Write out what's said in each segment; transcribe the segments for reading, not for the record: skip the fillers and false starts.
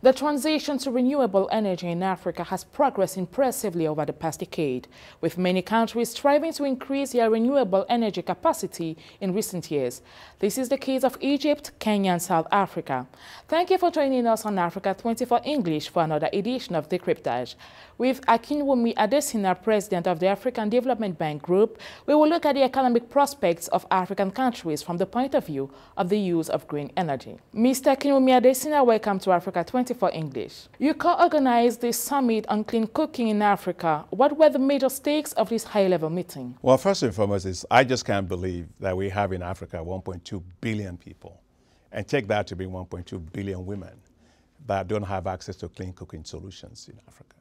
The transition to renewable energy in Africa has progressed impressively over the past decade, with many countries striving to increase their renewable energy capacity in recent years. This is the case of Egypt, Kenya, and South Africa. Thank you for joining us on Africa 24 English for another edition of Decryptage. With Akinwumi Adesina, President of the African Development Bank Group, we will look at the economic prospects of African countries from the point of view of the use of green energy. Mr. Akinwumi Adesina, welcome to Africa 24 English. You co-organized this summit on clean cooking in Africa. What were the major stakes of this high-level meeting? Well, first and foremost I just can't believe that we have in Africa 1.2 billion people, and take that to be 1.2 billion women that don't have access to clean cooking solutions in Africa.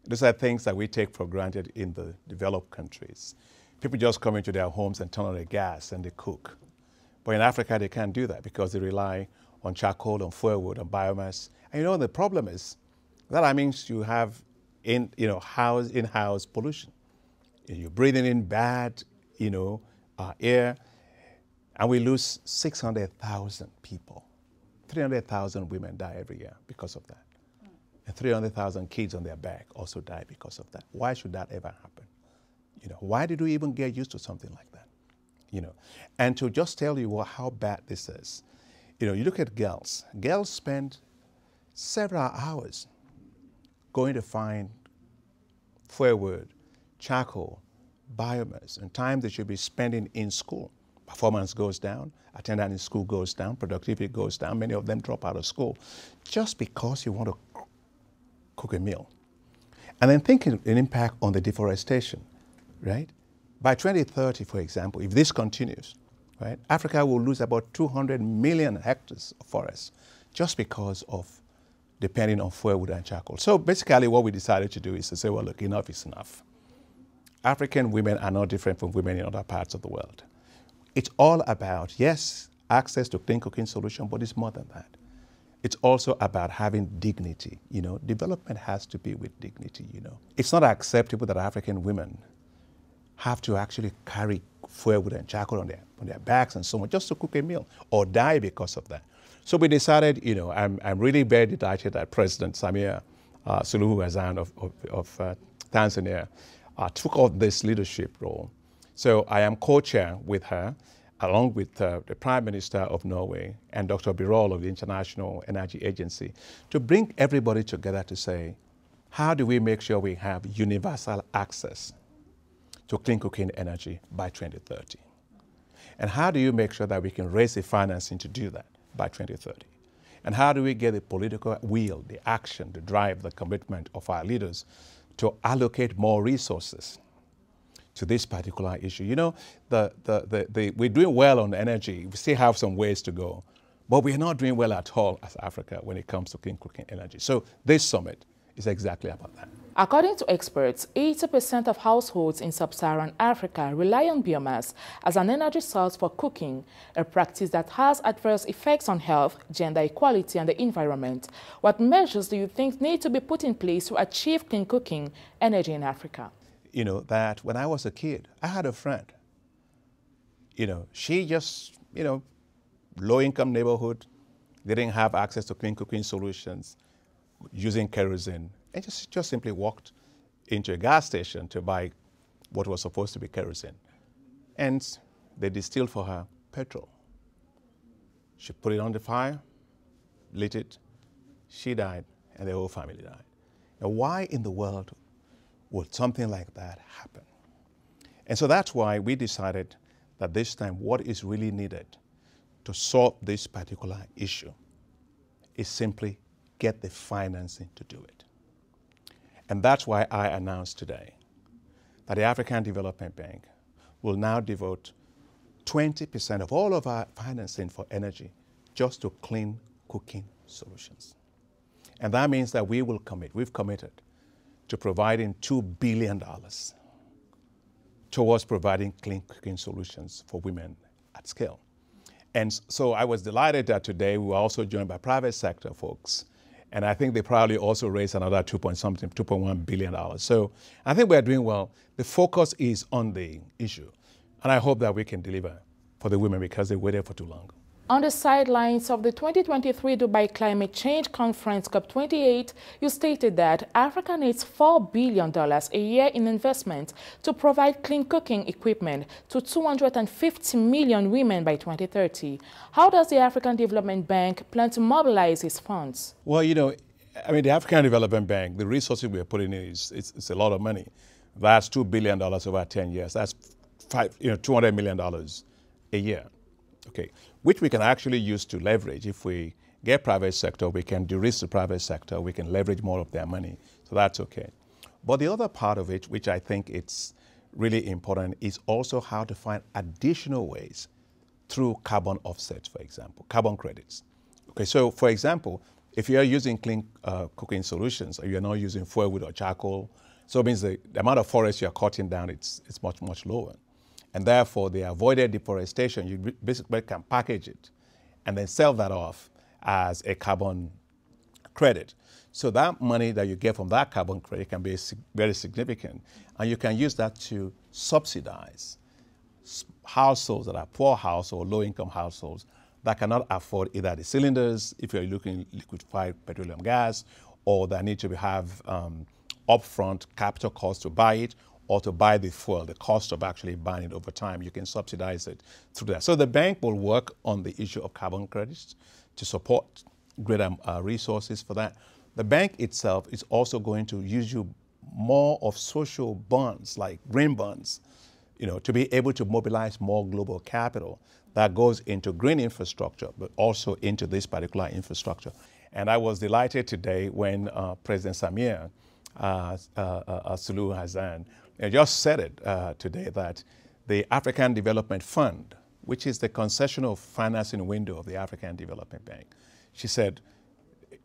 These are things that we take for granted in the developed countries. People just come into their homes and turn on the gas and they cook. But in Africa, they can't do that because they rely on charcoal, on firewood, on biomass. And the problem is that means you have in-house pollution. You're breathing in bad, air, and we lose 600,000 people. 300,000 women die every year because of that. And 300,000 kids on their back also die because of that. Why should that ever happen? Why did we even get used to something like that? And to just tell you how bad this is, you look at girls. Girls spend several hours going to find firewood, charcoal, biomass, and time they should be spending in school. Performance goes down, attendance in school goes down, productivity goes down. Many of them drop out of school just because you want to cook a meal. And then thinking an impact on the deforestation, right? By 2030, for example, if this continues, right, Africa will lose about 200 million hectares of forests just because of depending on firewood and charcoal. So basically what we decided to do is to say, well, look, enough is enough. African women are not different from women in other parts of the world. It's all about, yes, access to clean cooking solution, but it's more than that. It's also about having dignity. Development has to be with dignity. It's not acceptable that African women have to actually carry firewood and charcoal on their backs and so on just to cook a meal or die because of that. So we decided, I'm really very delighted that President Samia Suluhu Hassan of Tanzania took on this leadership role. So I am co-chair with her, along with the Prime Minister of Norway and Dr. Birol of the International Energy Agency, to bring everybody together to say, how do we make sure we have universal access to clean cooking energy by 2030? And how do you make sure that we can raise the financing to do that by 2030? And how do we get the political will, the action, the drive, the commitment of our leaders to allocate more resources to this particular issue? We're doing well on energy. We still have some ways to go, but we're not doing well at all as Africa when it comes to clean cooking energy. So this summit is exactly about that. According to experts, 80% of households in sub-Saharan Africa rely on biomass as an energy source for cooking, a practice that has adverse effects on health, gender equality, and the environment. What measures do you think need to be put in place to achieve clean cooking energy in Africa? That when I was a kid, I had a friend. She just, low-income neighborhood, didn't have access to clean cooking solutions, using kerosene, and just simply walked into a gas station to buy what was supposed to be kerosene. And they distilled for her petrol. She put it on the fire, lit it, she died, and the whole family died. Now, why in the world would something like that happen? And so that's why we decided that this time what is really needed to solve this particular issue is simply get the financing to do it. And that's why I announced today that the African Development Bank will now devote 20% of all of our financing for energy just to clean cooking solutions. And that means that we've committed to providing $2 billion towards providing clean cooking solutions for women at scale. And so I was delighted that today we were also joined by private sector folks. And I think they probably also raised another $2.1 billion. So I think we're doing well. The focus is on the issue. And I hope that we can deliver for the women because they waited for too long. On the sidelines of the 2023 Dubai Climate Change Conference COP28, you stated that Africa needs $4 billion a year in investment to provide clean cooking equipment to 250 million women by 2030. How does the African Development Bank plan to mobilize its funds? Well, the African Development Bank, the resources we are putting in it's a lot of money. That's $2 billion over 10 years. That's $200 million a year. Okay, which we can actually use to leverage. If we get private sector, we can de-risk the private sector, we can leverage more of their money, so that's okay. But the other part of it, which I think it's really important, is also how to find additional ways through carbon offsets, for example, carbon credits. Okay, so for example, if you're using clean cooking solutions, or you're not using firewood or charcoal, so it means the amount of forest you're cutting down, it's much, much lower. And therefore, the avoided deforestation, you basically can package it and then sell that off as a carbon credit. So that money that you get from that carbon credit can be very significant. And you can use that to subsidize households that are poor households, low-income households that cannot afford either the cylinders, if you're looking at liquefied petroleum gas, or that need to have upfront capital costs to buy it, or to buy the fuel, the cost of actually buying it over time. You can subsidize it through that. So the bank will work on the issue of carbon credits to support greater resources for that. The bank itself is also going to use more of social bonds, like green bonds, to be able to mobilize more global capital that goes into green infrastructure, but also into this particular infrastructure. And I was delighted today when President Samir Suluhu Hassan just said it today, that the African Development Fund, which is the concessional financing window of the African Development Bank, she said,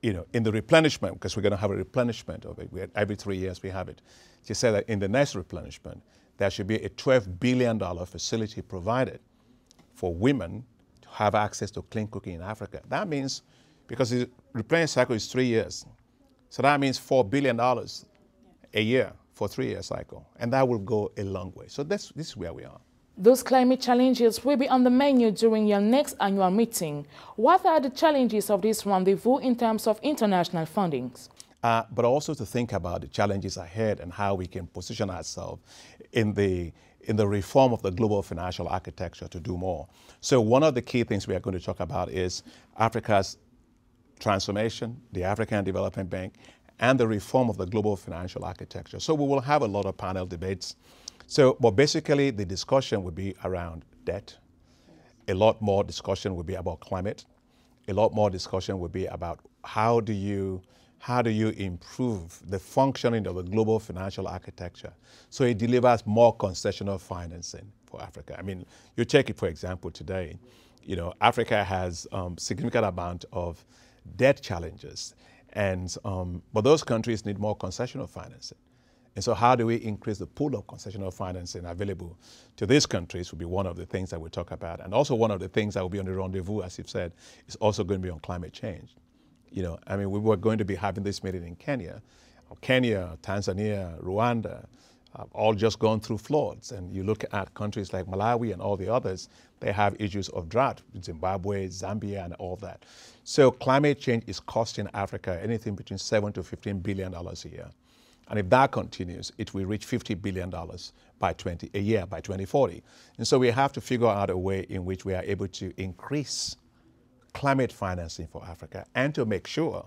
in the replenishment, because we're going to have a replenishment of it, every 3 years we have it. She said that in the next replenishment, there should be a $12 billion facility provided for women to have access to clean cooking in Africa. That means, because the replenishment cycle is 3 years, so that means $4 billion a year for 3-year cycle, and that will go a long way. So this is where we are. Those climate challenges will be on the menu during your next annual meeting. What are the challenges of this rendezvous in terms of international fundings? But also to think about the challenges ahead and how we can position ourselves in the reform of the global financial architecture to do more. So one of the key things we are going to talk about is Africa's transformation, the African Development Bank, and the reform of the global financial architecture. So we will have a lot of panel debates. But basically the discussion will be around debt. A lot more discussion will be about climate. A lot more discussion will be about how do you improve the functioning of the global financial architecture so it delivers more concessional financing for Africa. I mean, you take it for example today, Africa has significant amount of debt challenges. But those countries need more concessional financing. And so how do we increase the pool of concessional financing available to these countries will be one of the things that we'll talk about. And also one of the things that will be on the rendezvous, as you've said, is also going to be on climate change. We were going to be having this meeting in Kenya, Tanzania, Rwanda, all just gone through floods. And you look at countries like Malawi and all the others, they have issues of drought, Zimbabwe, Zambia, and all that. So climate change is costing Africa anything between $7 to $15 billion a year. And if that continues, it will reach $50 billion a year by 2040. And so we have to figure out a way in which we are able to increase climate financing for Africa and to make sure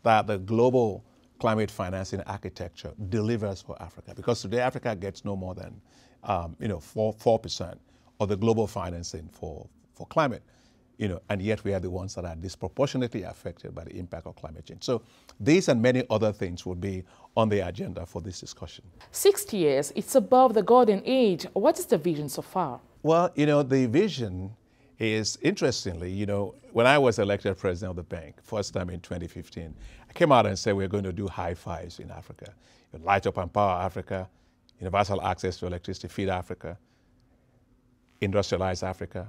that the global climate financing architecture delivers for Africa. Because today Africa gets no more than 4% of the global financing for climate. And yet we are the ones that are disproportionately affected by the impact of climate change. So these and many other things will be on the agenda for this discussion. 60 years, it's above the golden age. What is the vision so far? Well, the vision is, interestingly, when I was elected president of the bank, first time in 2015, I came out and said we're going to do high fives in Africa. Light up and power Africa, universal access to electricity, feed Africa, industrialize Africa,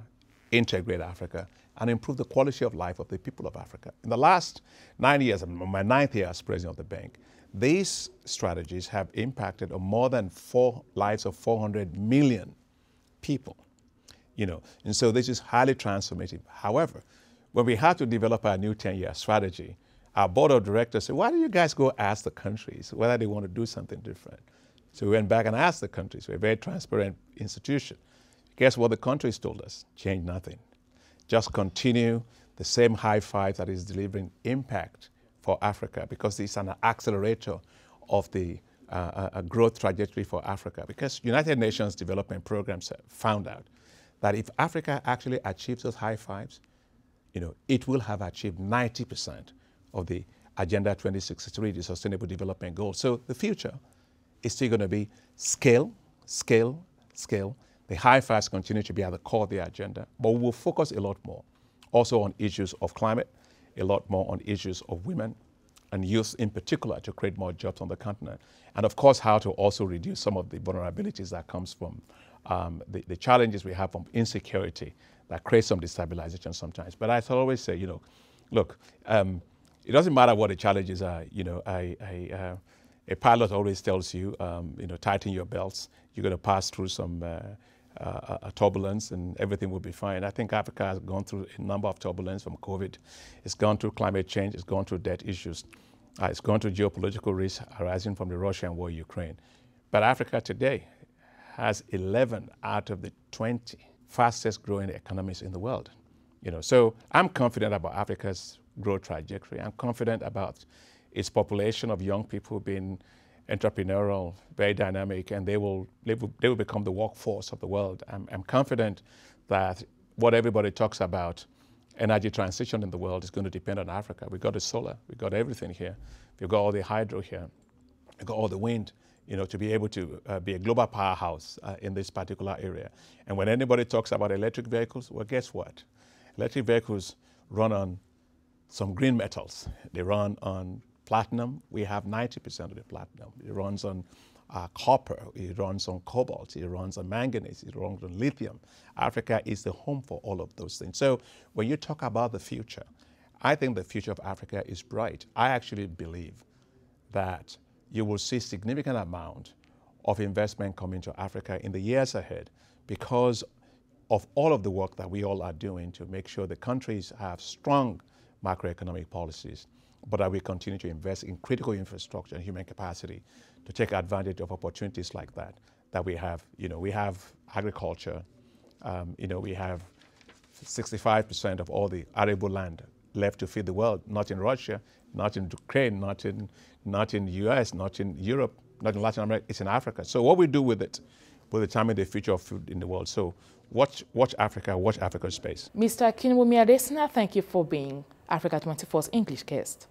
integrate Africa, and improve the quality of life of the people of Africa. In the last 9 years, my 9th year as president of the bank, these strategies have impacted on more than lives of 400 million people. And so this is highly transformative. However, when we had to develop our new 10-year strategy, our board of directors said, why don't you guys go ask the countries whether they want to do something different? So we went back and asked the countries. We're a very transparent institution. Guess what the countries told us? Change nothing. Just continue the same high five that is delivering impact for Africa, because it's an accelerator of the growth trajectory for Africa. Because United Nations development programs found out that if Africa actually achieves those high fives, it will have achieved 90% of the Agenda 2063, the Sustainable Development Goals. So the future is still going to be scale, scale, scale. The high fives continue to be at the core of the agenda, but we will focus a lot more also on issues of climate, a lot more on issues of women and youth in particular, to create more jobs on the continent. And of course, how to also reduce some of the vulnerabilities that comes from the challenges we have from insecurity that creates some destabilization sometimes. But I always say, look, it doesn't matter what the challenges are. A pilot always tells you, tighten your belts. You're going to pass through some turbulence and everything will be fine. I think Africa has gone through a number of turbulence from COVID. It's gone through climate change. It's gone through debt issues. It's gone through geopolitical risks arising from the Russian war in Ukraine. But Africa today has 11 out of the 20 fastest growing economies in the world. So I'm confident about Africa's growth trajectory. I'm confident about its population of young people being entrepreneurial, very dynamic, and they will become the workforce of the world. I'm confident that what everybody talks about, energy transition in the world, is going to depend on Africa. We've got the solar, we've got everything here. We've got all the hydro here, we've got all the wind, to be able to be a global powerhouse in this particular area. And when anybody talks about electric vehicles, well, guess what? Electric vehicles run on some green metals. They run on platinum. We have 90% of the platinum. It runs on copper, it runs on cobalt, it runs on manganese, it runs on lithium. Africa is the home for all of those things. So when you talk about the future, I think the future of Africa is bright. I actually believe that you will see significant amount of investment coming to Africa in the years ahead because of all of the work that we all are doing to make sure the countries have strong macroeconomic policies, but that we continue to invest in critical infrastructure and human capacity to take advantage of opportunities like that we have. We have agriculture. We have 65% of all the arable land left to feed the world, not in Russia, not in Ukraine, not in the US, not in Europe, not in Latin America, it's in Africa. So what we do with it will determine the future of food in the world. So watch Africa, watch Africa's space. Mr. Akinwumi Adesina, thank you for being Africa 24's English guest.